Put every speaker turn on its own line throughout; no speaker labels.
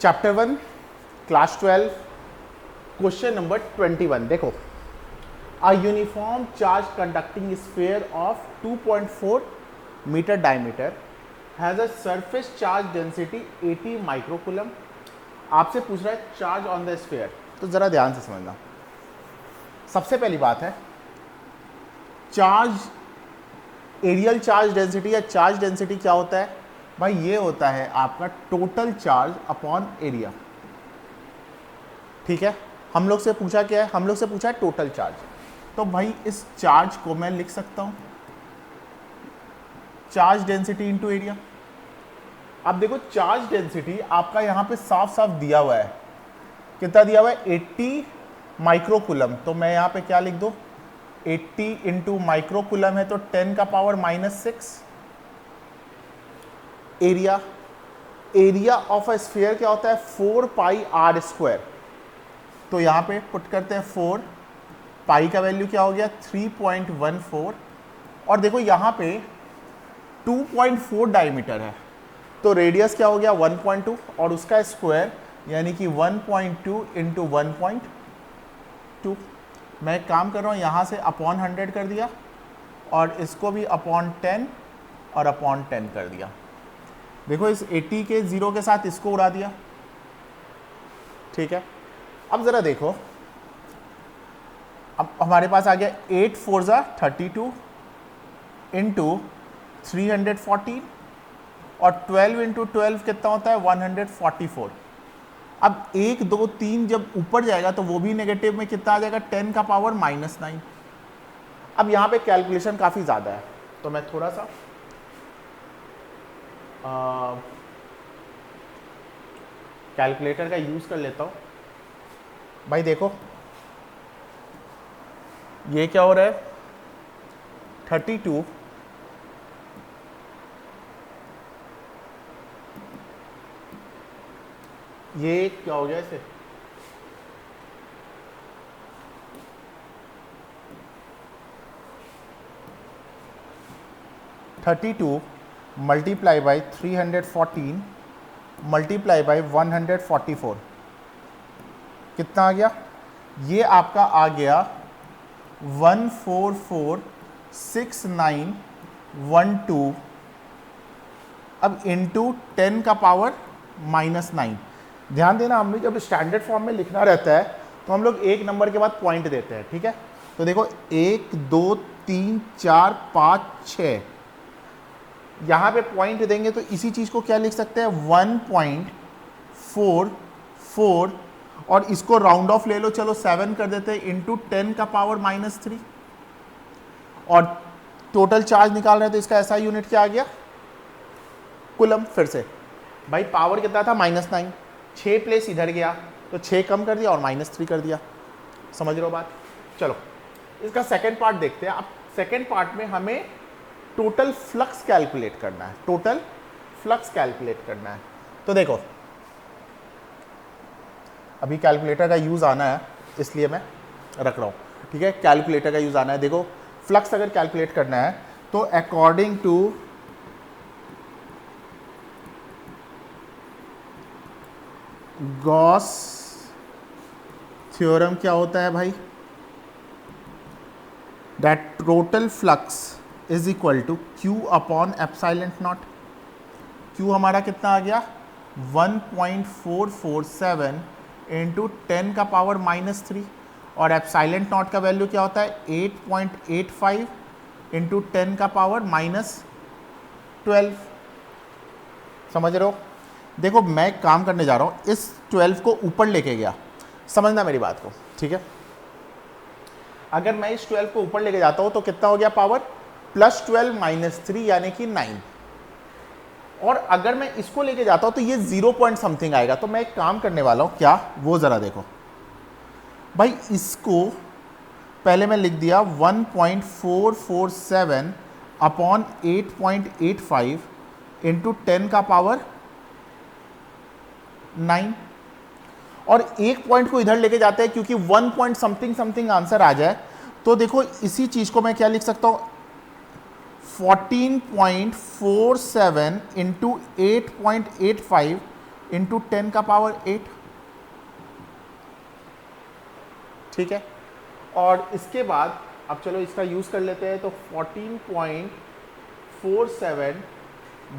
Chapter 1 class 12 question number 21 देखो a uniform charge conducting sphere of 2.4 metre diameter has a surface charge density 80 microcoulomb. आपसे पूछ रहा है charge on the sphere, तो जरा ध्यान से समझना। सबसे पहली बात है चार्ज, एरियल चार्ज डेंसिटी या चार्ज डेंसिटी क्या होता है भाई? ये होता है आपका टोटल चार्ज अपॉन एरिया। ठीक है, हम लोग से पूछा क्या है? हम लोग से पूछा है टोटल चार्ज। तो भाई इस चार्ज को मैं लिख सकता हूं चार्ज डेंसिटी इंटू एरिया। अब देखो चार्ज डेंसिटी आपका यहां पे साफ साफ दिया हुआ है, कितना दिया हुआ है? 80 माइक्रोकूलम। तो मैं यहां पे क्या लिख दूं? 80 इंटू माइक्रोकूलम है तो 10 का power -6। Area, area of a sphere क्या होता है? 4 पाई आर स्क्वायर। तो यहां पे पुट करते हैं 4 पाई का वैल्यू क्या हो गया? 3.14। और देखो यहां पे 2.4 डायमीटर है तो रेडियस क्या हो गया? 1.2 और उसका स्क्वायर यानी कि 1.2 इंटू 1.2। मैं एक काम कर रहा हूं यहां से अपॉन 100 कर दिया और इसको भी अपॉन 10 और अपॉन 10 कर दिया। देखो इस 80 के 0 के साथ इसको उड़ा दिया। ठीक है, अब जरा देखो, अब हमारे पास आ गया 8 4 ज़ा 32 इंटू 314 और 12 इंटू 12 कितना होता है? 144। अब 1 2 3 जब ऊपर जाएगा तो वो भी नेगेटिव में कितना आ जाएगा? 10 का पावर -9। अब यहाँ पे कैलकुलेशन काफ़ी ज़्यादा है तो मैं थोड़ा सा कैलकुलेटर का यूज़ कर लेता हूँ। भाई देखो ये क्या हो रहा है? 32 ये क्या हो गया इसे? (32) मल्टीप्लाई बाई 314 मल्टीप्लाई बाई 144 कितना आ गया? ये आपका आ गया 1446912। अब इंटू 10 का पावर -9। ध्यान देना, हमने जब स्टैंडर्ड फॉर्म में लिखना रहता है तो हम लोग एक नंबर के बाद पॉइंट देते हैं। ठीक है, तो देखो 1 2 3 4 5 6 यहाँ पे पॉइंट देंगे तो इसी चीज़ को क्या लिख सकते हैं? 1.44 और इसको राउंड ऑफ ले लो, चलो 7 कर देते हैं इंटू 10 का पावर -3 और टोटल चार्ज निकाल रहे हैं तो इसका ऐसा यूनिट क्या आ गया? कूलम। फिर से भाई पावर कितना था? -9, 6 प्लेस इधर गया तो 6 कम कर दिया और -3 कर दिया। समझ रहे हो बात? चलो इसका सेकेंड पार्ट देखते हैं। अब सेकेंड पार्ट में हमें टोटल फ्लक्स कैलकुलेट करना है। टोटल फ्लक्स कैलकुलेट करना है तो देखो अभी कैलकुलेटर का यूज़ आना है इसलिए मैं रख रहा हूँ। ठीक है, कैलकुलेटर का यूज़ आना है। देखो फ्लक्स अगर कैलकुलेट करना है तो अकॉर्डिंग टू गॉस थ्योरम क्या होता है भाई? That total flux is equal to Q upon epsilon naught. Q हमारा कितना आ गया? 1.447 इंटू 10 का पावर -3 और एप्सिलॉन नॉट का वैल्यू क्या होता है? 8.85 इंटू 10 का पावर -12। समझ रहे हो? देखो मैं एक काम करने जा रहा हूँ, इस 12 को ऊपर लेके गया, समझना मेरी बात को। ठीक है, अगर मैं इस 12 को ऊपर लेके जाता हूँ तो कितना हो गया पावर? +12 -3 यानी कि 9। और अगर मैं इसको लेके जाता हूं तो ये 0 पॉइंट समथिंग आएगा। तो मैं एक काम करने वाला हूं, क्या वो जरा देखो भाई। इसको पहले मैं लिख दिया 1.447 अपॉन 8.85 इंटू 10 का पावर 9 और एक पॉइंट को इधर लेके जाते हैं क्योंकि 1 पॉइंट समथिंग समथिंग आंसर आ जाए। तो देखो इसी चीज को मैं क्या लिख सकता हूं? 14.47 इंटू 8.85 इंटू 10 का पावर 8, ठीक है। और इसके बाद अब चलो इसका यूज़ कर लेते हैं, तो 14.47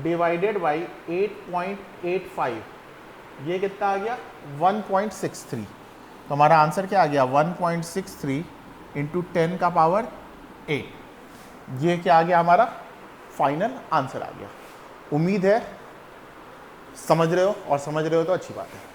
डिवाइडेड बाई 8.85, ये कितना आ गया 1.63। तो हमारा आंसर क्या आ गया 1.63 इंटू 10 का पावर 8, ये क्या आ गया हमारा फाइनल आंसर आ गया। उम्मीद है समझ रहे हो, और समझ रहे हो तो अच्छी बात है।